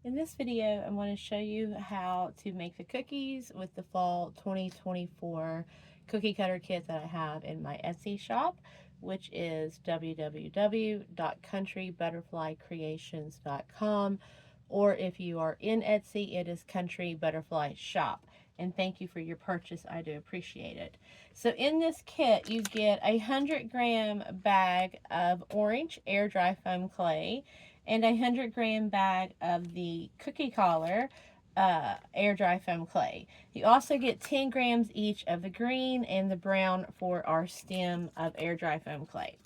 In this video, I'm going to show you how to make the cookies with the fall 2024 cookie cutter kit that I have in my Etsy shop, which is www.countrybutterflycreations.com, or if you are in Etsy, it is Country Butterfly Shop. And thank you for your purchase. I do appreciate it. So in this kit, you get a 100-gram bag of orange air dry foam clay and a 100-gram bag of the cookie color air dry foam clay. You also get 10 grams each of the green and the brown for our stem of air dry foam clay.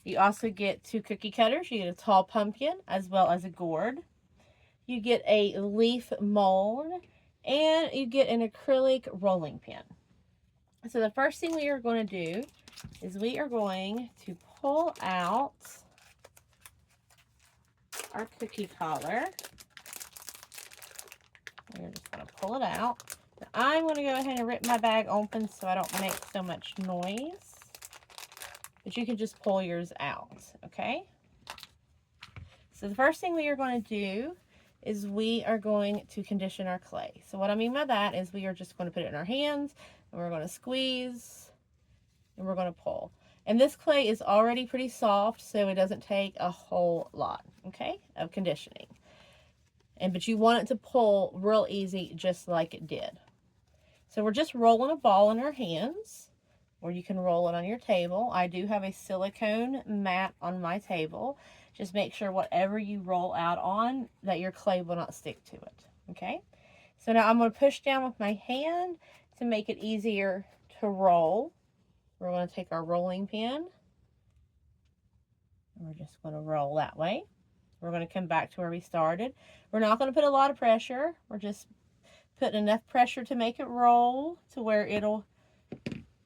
You also get 2 cookie cutters. You get a tall pumpkin as well as a gourd. You get a leaf mold, and you get an acrylic rolling pin. So the first thing we are going to do is we are going to pull out our cookie collar. We're just going to pull it out. Now I'm going to go ahead and rip my bag open so I don't make so much noise. But you can just pull yours out, okay? So the first thing we are going to do is we are going to condition our clay. So what I mean by that is we are just going to put it in our hands, and we're going to squeeze, and we're going to pull. And this clay is already pretty soft, so it doesn't take a whole lot, okay, of conditioning. But you want it to pull real easy, just like it did. So we're just rolling a ball in our hands, or you can roll it on your table. I do have a silicone mat on my table. Just make sure whatever you roll out on, that your clay will not stick to it, okay? So now I'm going to push down with my hand to make it easier to roll. We're going to take our rolling pin, and we're just going to roll that way. We're going to come back to where we started. We're not going to put a lot of pressure. We're just putting enough pressure to make it roll to where it'll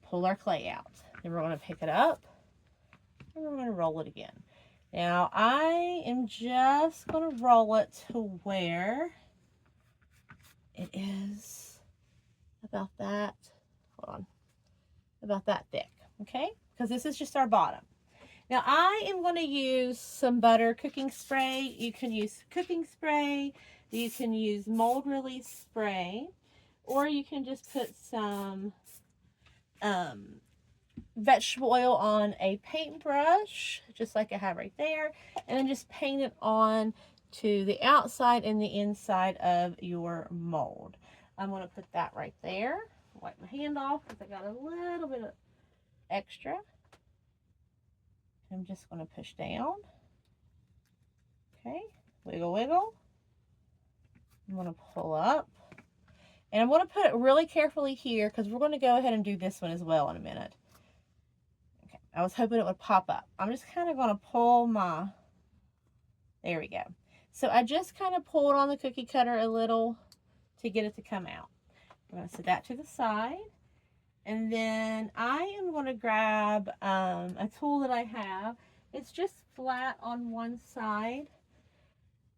pull our clay out. Then we're going to pick it up, and we're going to roll it again. Now I am just going to roll it to where it is about that, hold on, about that thick, okay? Because this is just our bottom. Now I am going to use some butter cooking spray. You can use cooking spray, you can use mold release spray, or you can just put some vegetable oil on a paintbrush, just like I have right there, and then just paint it on to the outside and the inside of your mold. I'm going to put that right there. Wipe my hand off because I got a little bit of extra. I'm just going to push down. Okay, wiggle, wiggle. I'm going to pull up. And I'm going to put it really carefully here because we're going to go ahead and do this one as well in a minute. Okay, I was hoping it would pop up. I'm just kind of going to pull my, there we go. So I just kind of pulled on the cookie cutter a little to get it to come out. I'm going to set that to the side. And then I am going to grab a tool that I have. It's just flat on one side.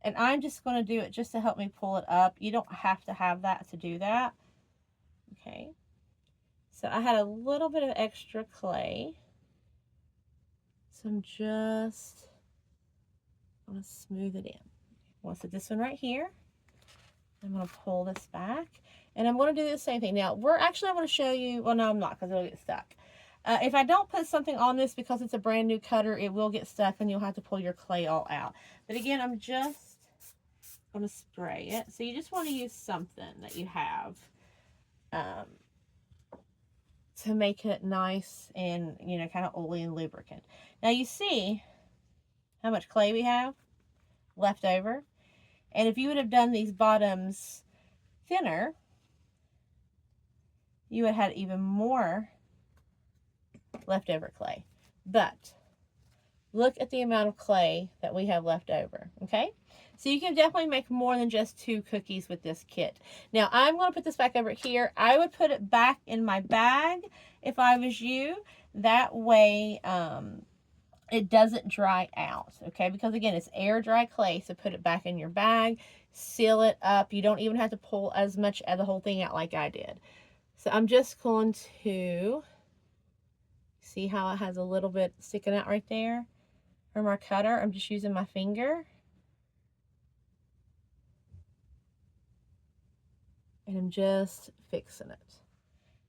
And I'm just going to do it just to help me pull it up. You don't have to have that to do that. Okay. So I had a little bit of extra clay. So I'm just going to smooth it in. I'm going to set this one right here. I'm going to pull this back. And I'm going to do the same thing. Now, I'm going to show you, well, no, I'm not, because it'll get stuck. If I don't put something on this because it's a brand new cutter, it will get stuck and you'll have to pull your clay all out. But again, I'm just going to spray it. So you just want to use something that you have to make it nice and, you know, kind of oily and lubricant. Now you see how much clay we have left over. And if you would have done these bottoms thinner, you would have had even more leftover clay. But look at the amount of clay that we have left over, okay? So you can definitely make more than just 2 cookies with this kit. Now I'm going to put this back over here. I would put it back in my bag if I was you. That way it doesn't dry out, okay? Because again, it's air dry clay, so put it back in your bag, seal it up. You don't even have to pull as much of the whole thing out like I did. So I'm just going to see how it has a little bit sticking out right there from our cutter. I'm just using my finger And I'm just fixing it.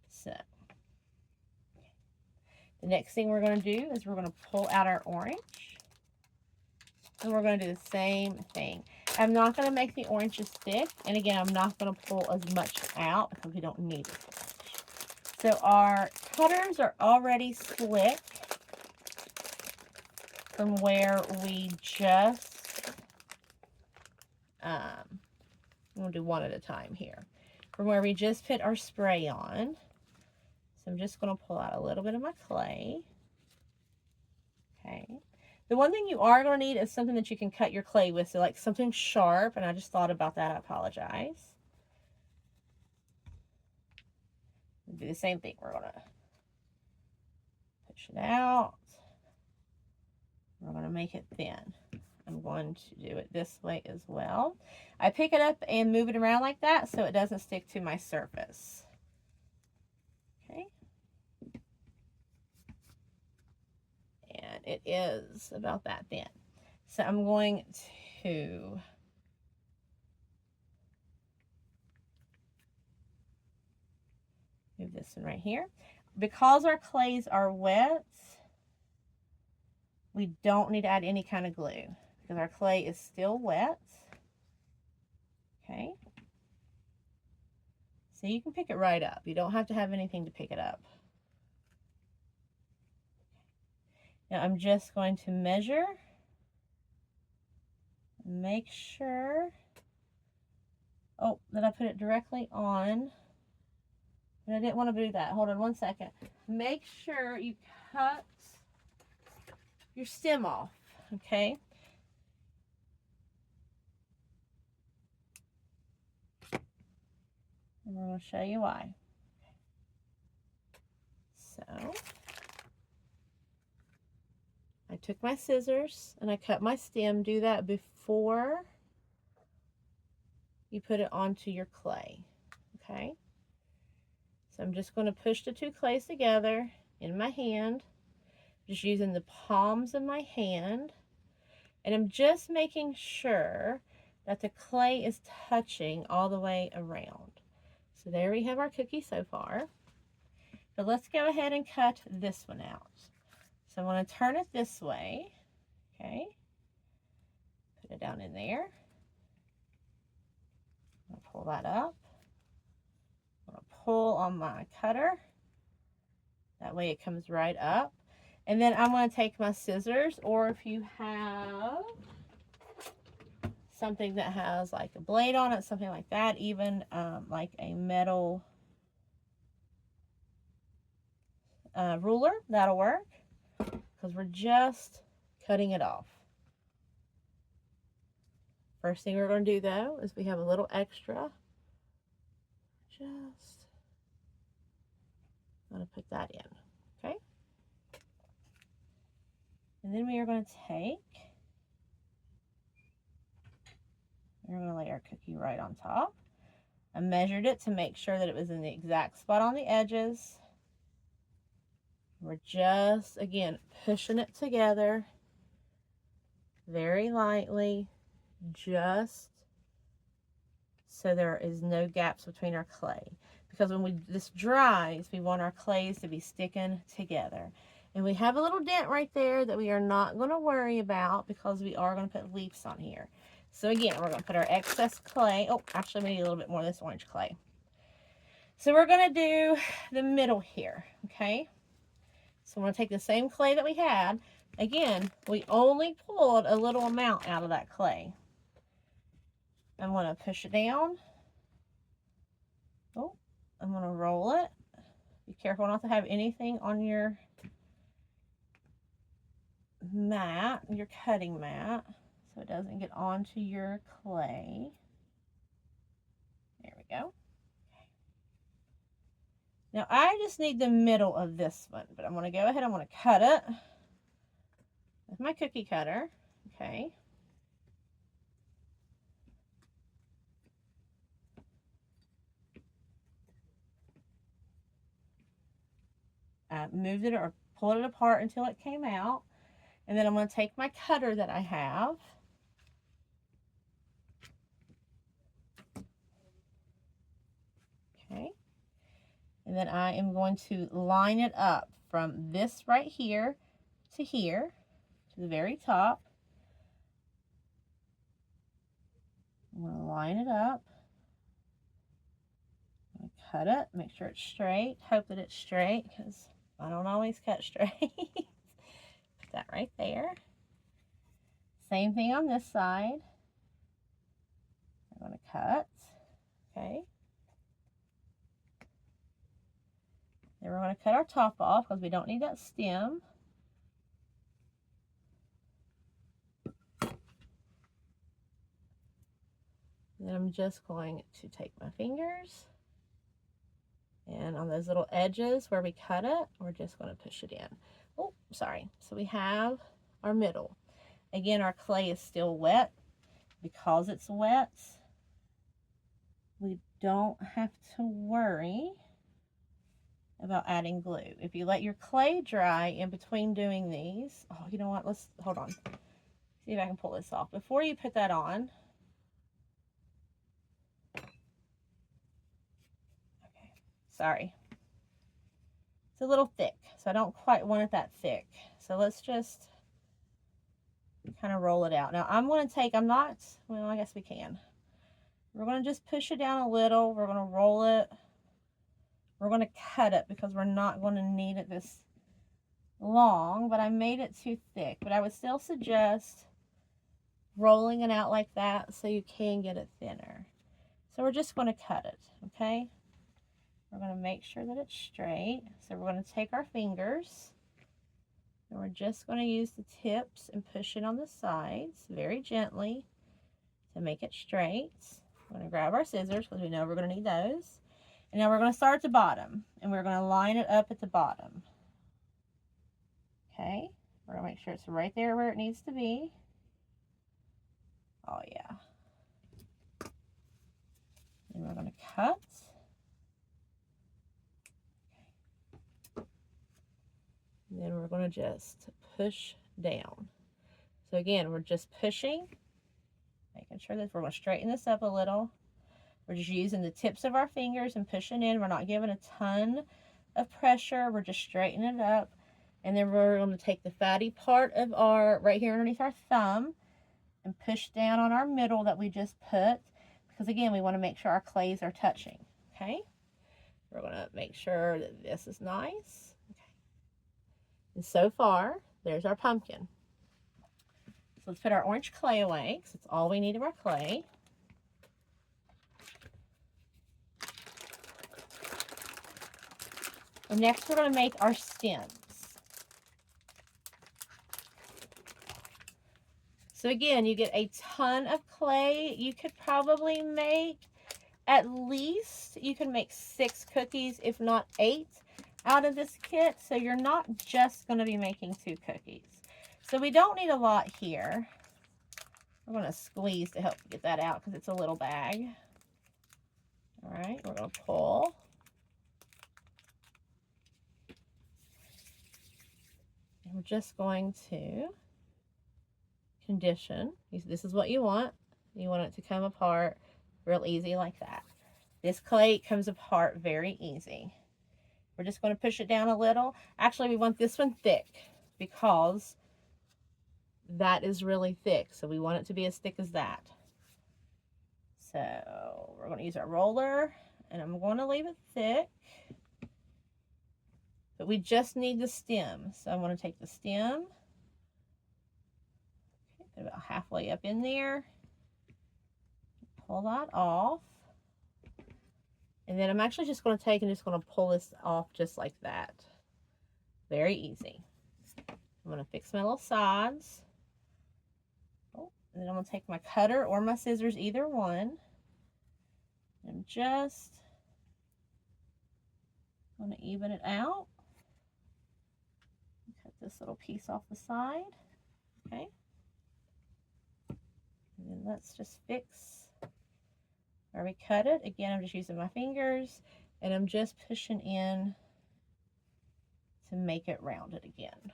So the next thing we're going to do is we're going to pull out our orange. And we're going to do the same thing. I'm not going to make the oranges thick. And again, I'm not going to pull as much out because we don't need it. So our cutters are already slick from where we just, we'll do one at a time here. From where we just put our spray on. So I'm just going to pull out a little bit of my clay. Okay. The one thing you are going to need is something that you can cut your clay with. So like something sharp. And I just thought about that. I apologize. We'll do the same thing. We're going to push it out. We're going to make it thin. I'm going to do it this way as well. I pick it up and move it around like that so it doesn't stick to my surface. Okay. And it is about that thin. So I'm going to move this one right here. Because our clays are wet, we don't need to add any kind of glue because our clay is still wet. Okay. So you can pick it right up. You don't have to have anything to pick it up. Now I'm just going to measure. Make sure, that I put it directly on. And I didn't want to do that. Hold on one second. Make sure you cut your stem off, okay? And we're going to show you why. So, I took my scissors and I cut my stem. Do that before you put it onto your clay, okay? So I'm just going to push the two clays together in my hand, just using the palms of my hand. And I'm just making sure that the clay is touching all the way around. So there we have our cookie so far. But let's go ahead and cut this one out. So I'm going to turn it this way. Okay. Put it down in there. I'll pull that up. I'm going to pull on my cutter. That way it comes right up. And then I'm going to take my scissors, or if you have something that has like a blade on it, something like that, even like a metal ruler, that'll work, because we're just cutting it off. First thing we're going to do though is we have a little extra. Just going to put that in, okay? And then we are going to take, we're going to lay our cookie right on top. I measured it to make sure that it was in the exact spot on the edges. We're just, again, pushing it together very lightly, just so there is no gaps between our clay. Because when this dries, we want our clays to be sticking together. And we have a little dent right there that we are not going to worry about because we are going to put leaves on here. So again, we're going to put our excess clay. Oh, actually, we need a little bit more of this orange clay. So we're going to do the middle here, okay? So I'm going to take the same clay that we had. Again, we only pulled a little amount out of that clay. I'm going to push it down. Oh, I'm going to roll it. Be careful not to have anything on your mat, your cutting mat, so it doesn't get onto your clay. There we go. Okay. Now I just need the middle of this one, but I'm going to go ahead, I'm going to cut it with my cookie cutter, okay. I moved it or pulled it apart until it came out. And then I'm going to take my cutter that I have. then I am going to line it up from this right here to here, to the very top. I'm going to line it up. I'm going to cut it, make sure it's straight. Hope that it's straight because I don't always cut straight. Put that right there. Same thing on this side. I'm going to cut. Okay. Then we're going to cut our top off because we don't need that stem. Then I'm just going to take my fingers, and on those little edges where we cut it, we're just going to push it in. Oh, sorry. So we have our middle. Again, our clay is still wet. Because it's wet, we don't have to worry about adding glue. If you let your clay dry in between doing these, oh, you know what? Let's, hold on. See if I can pull this off. Before you put that on, okay, sorry. It's a little thick, so I don't quite want it that thick. So let's just kind of roll it out. Now I'm going to take, well, I guess we can. We're going to just push it down a little. We're going to roll it. We're going to cut it because we're not going to need it this long, but I made it too thick. But I would still suggest rolling it out like that so you can get it thinner. So we're just going to cut it, okay? We're going to make sure that it's straight. So we're going to take our fingers and we're just going to use the tips and push it on the sides very gently to make it straight. We're going to grab our scissors because we know we're going to need those. And now we're going to start at the bottom, and we're going to line it up at the bottom. Okay, we're going to make sure it's right there where it needs to be. Oh yeah. And we're going to cut. And then we're going to just push down. So again, we're just pushing, making sure that we're going to straighten this up a little. We're just using the tips of our fingers and pushing in. We're not giving a ton of pressure. We're just straightening it up. And then we're going to take the fatty part of our, right here underneath our thumb, and push down on our middle that we just put. Because again, we want to make sure our clays are touching. Okay? We're going to make sure that this is nice. Okay. And so far, there's our pumpkin. So let's put our orange clay away, because that's all we need of our clay. And next we're going to make our stems. So again, you get a ton of clay. You could probably make at least, you can make 6 cookies, if not 8, out of this kit. So you're not just going to be making 2 cookies. So we don't need a lot here. We're going to squeeze to help get that out because it's a little bag. All right, we're going to pull. And we're just going to condition. This is what you want. You want it to come apart real easy like that. This clay comes apart very easy. We're just going to push it down a little. Actually, we want this one thick because that is really thick. So we want it to be as thick as that. So we're going to use our roller, and I'm going to leave it thick. But we just need the stem. So I'm going to take the stem, okay, put it about halfway up in there, pull that off. And then I'm actually just going to take and just going to pull this off just like that. Very easy. I'm going to fix my little sides. Oh, and then I'm going to take my cutter or my scissors, either one. And just going to even it out. Cut this little piece off the side. Okay. And then let's just fix where we cut it. Again, I'm just using my fingers and I'm just pushing in to make it rounded again.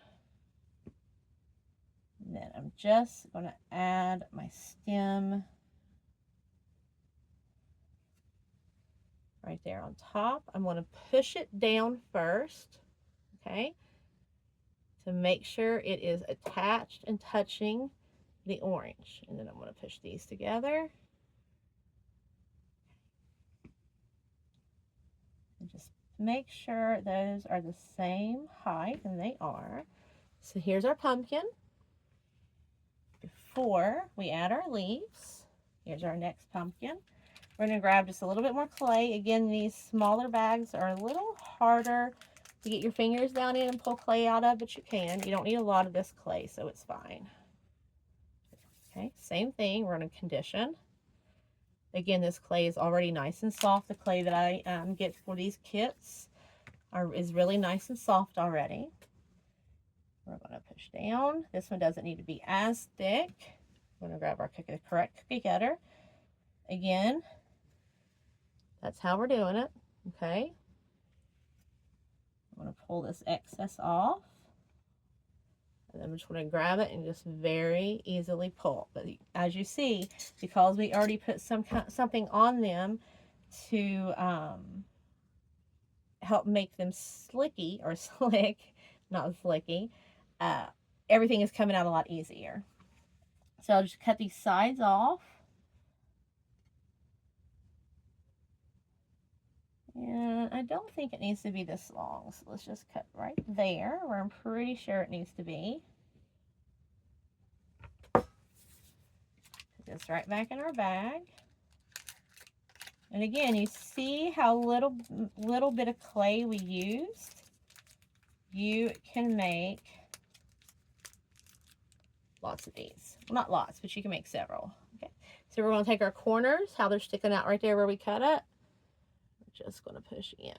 And then I'm just going to add my stem right there on top. I'm going to push it down first, okay, to make sure it is attached and touching the orange. And then I'm going to push these together. And just make sure those are the same height, and they are. So here's our pumpkin. Before we add our leaves, here's our next pumpkin. We're going to grab just a little bit more clay. Again, these smaller bags are a little harder to get your fingers down in and pull clay out of, but you can. You don't need a lot of this clay, so it's fine. Okay, same thing. We're going to condition. Again, this clay is already nice and soft. The clay that I get for these kits is really nice and soft already. We're going to push down. This one doesn't need to be as thick. We're going to grab our correct cookie cutter. Again, that's how we're doing it, okay? I'm going to pull this excess off. And then I'm just going to grab it and just very easily pull. But as you see, because we already put something on them to help make them slicky, or slick, not slicky, everything is coming out a lot easier. So I'll just cut these sides off. And I don't think it needs to be this long, so let's just cut right there where I'm pretty sure it needs to be. Put this right back in our bag. And again, you see how little bit of clay we used? You can make lots of these. Well, not lots, but you can make several. Okay, so we're going to take our corners, how they're sticking out right there where we cut it. Just going to push in.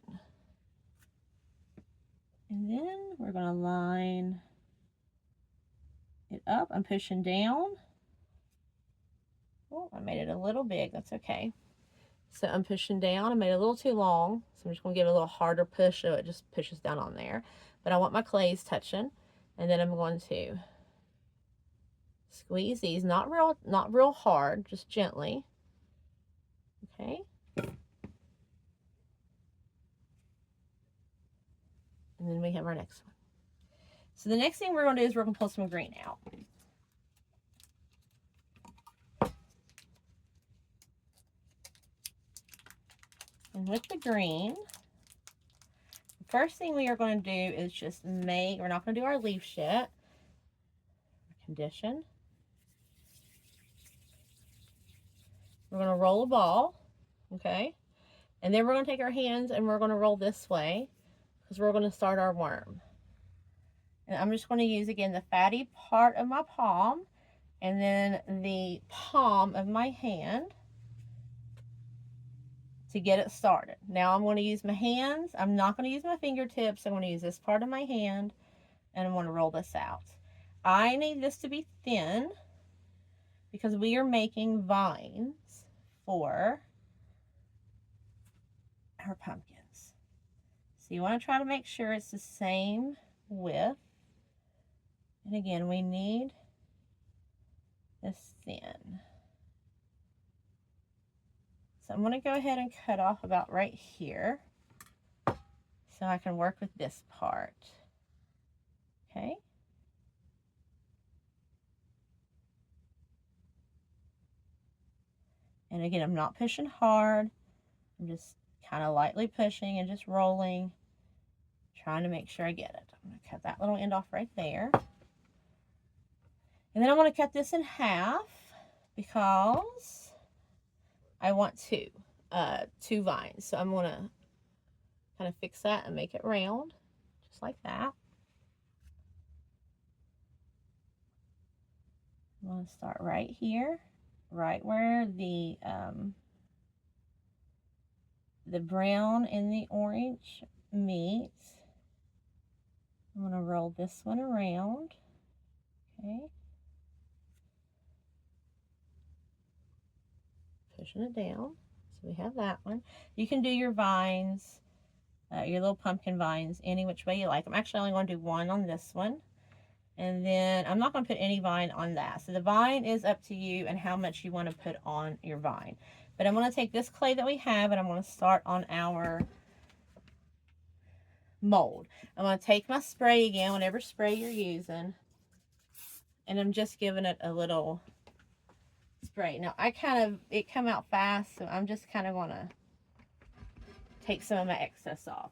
And then we're going to line it up. I'm pushing down. Oh, I made it a little big. That's okay. So I'm pushing down. I made it a little too long. So I'm just going to give it a little harder push so it just pushes down on there. But I want my clays touching. And then I'm going to squeeze these. Not real hard, just gently. Okay. And then we have our next one. So the next thing we're going to do is we're going to pull some green out. And with the green, the first thing we are going to do is just we're not going to do our leaves yet. Condition. We're going to roll a ball, okay? And then we're going to take our hands and we're going to roll this way, because we're going to start our worm. And I'm just going to use, again, the fatty part of my palm and then the palm of my hand to get it started. Now I'm going to use my hands. I'm not going to use my fingertips. I'm going to use this part of my hand and I'm going to roll this out. I need this to be thin because we are making vines for our pumpkins. So you want to try to make sure it's the same width. And again, we need this thin. So I'm going to go ahead and cut off about right here so I can work with this part. Okay. And again, I'm not pushing hard. I'm just kind of lightly pushing and just rolling, trying to make sure I get it. I'm going to cut that little end off right there. And then I'm going to cut this in half because I want two vines. So I'm going to kind of fix that and make it round, just like that. I'm going to start right here, right where the brown and the orange meet. I'm going to roll this one around. Okay. Pushing it down. So we have that one. You can do your vines, your little pumpkin vines, any which way you like. I'm actually only going to do one on this one. And then I'm not going to put any vine on that. So the vine is up to you and how much you want to put on your vine. But I'm going to take this clay that we have and I'm going to start on our mold. I'm going to take my spray again, whatever spray you're using. And I'm just giving it a little spray. Now it come out fast, so I'm just kind of going to take some of my excess off.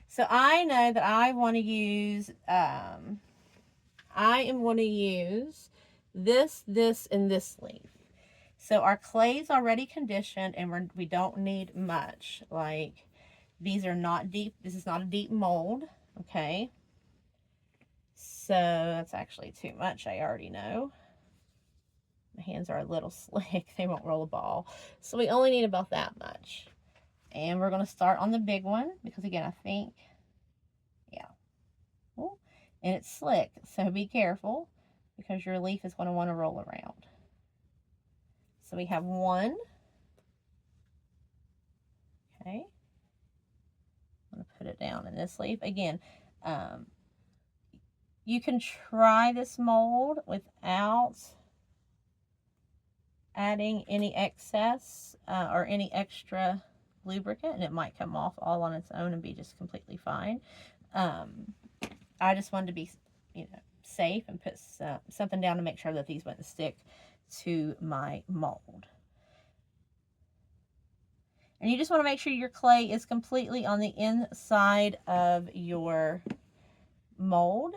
So I know that I want to use, I am going to use this, and this leaf. So our clay is already conditioned and we don't need much. Like, these are not deep. This is not a deep mold, okay? So that's actually too much, I already know. My hands are a little slick. They won't roll a ball. So we only need about that much. And we're going to start on the big one because, again, I think, yeah. Ooh, and it's slick, so be careful because your leaf is going to want to roll around. So we have one. Okay. I'm going to put it down in this leaf. Again, you can try this mold without adding any excess or any extra lubricant, and it might come off all on its own and be just completely fine. I just wanted to be, safe and put something down to make sure that these wouldn't stick to my mold. And you just want to make sure your clay is completely on the inside of your mold.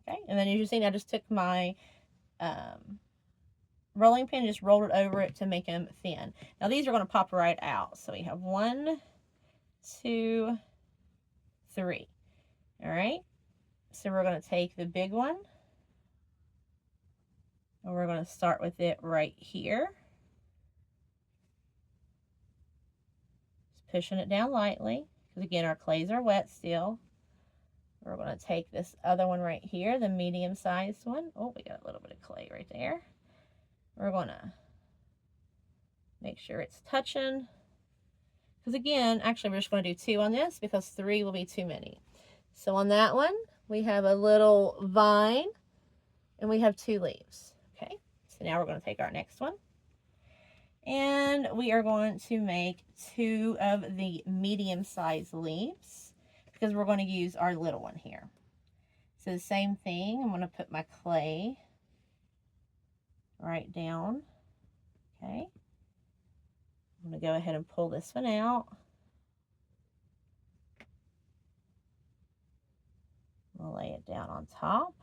Okay, and then as you see, I just took my rolling pin and just rolled it over it to make them thin. Now these are going to pop right out. So we have 1, 2, 3. All right. So we're going to take the big one and we're going to start with it right here. Just pushing it down lightly because, again, our clays are wet still. We're going to take this other one right here, the medium-sized one. Oh, we got a little bit of clay right there. We're going to make sure it's touching. Because, again, actually, we're just going to do 2 on this because 3 will be too many. So on that one, we have a little vine and we have 2 leaves. Okay, so now we're going to take our next one. And we are going to make 2 of the medium-sized leaves because we're going to use our little one here. So the same thing, I'm going to put my clay right down. Okay. I'm going to go ahead and pull this one out. We'll lay it down on top.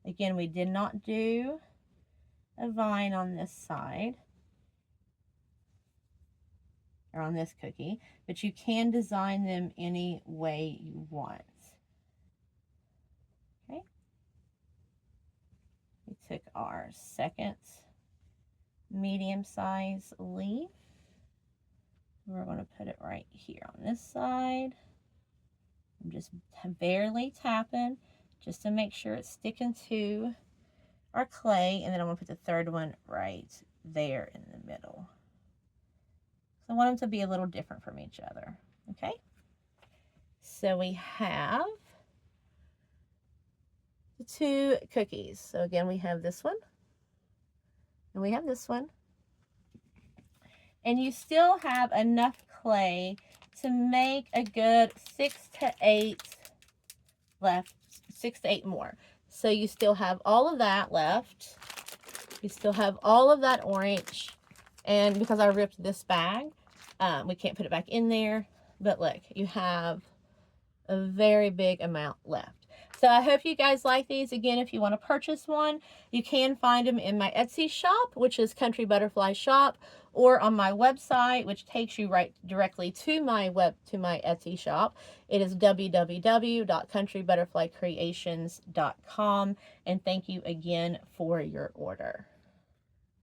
Again, we did not do a vine on this side or on this cookie, but you can design them any way you want. Okay. We took our second medium-sized leaf. We're going to put it right here on this side. I'm just barely tapping just to make sure it's sticking to our clay, and then I'm going to put the third one right there in the middle. So I want them to be a little different from each other. Okay, so we have the 2 cookies. So again, we have this one and we have this one, and you still have enough clay to make a good 6 to 8 left, 6 to 8 more. So you still have all of that left. You still have all of that orange. And because I ripped this bag, we can't put it back in there. But look, you have a very big amount left. So I hope you guys like these. Again, if you want to purchase one, you can find them in my Etsy shop, which is Country Butterfly Shop, or on my website, which takes you right directly to my Etsy shop. It is www.countrybutterflycreations.com. And thank you again for your order.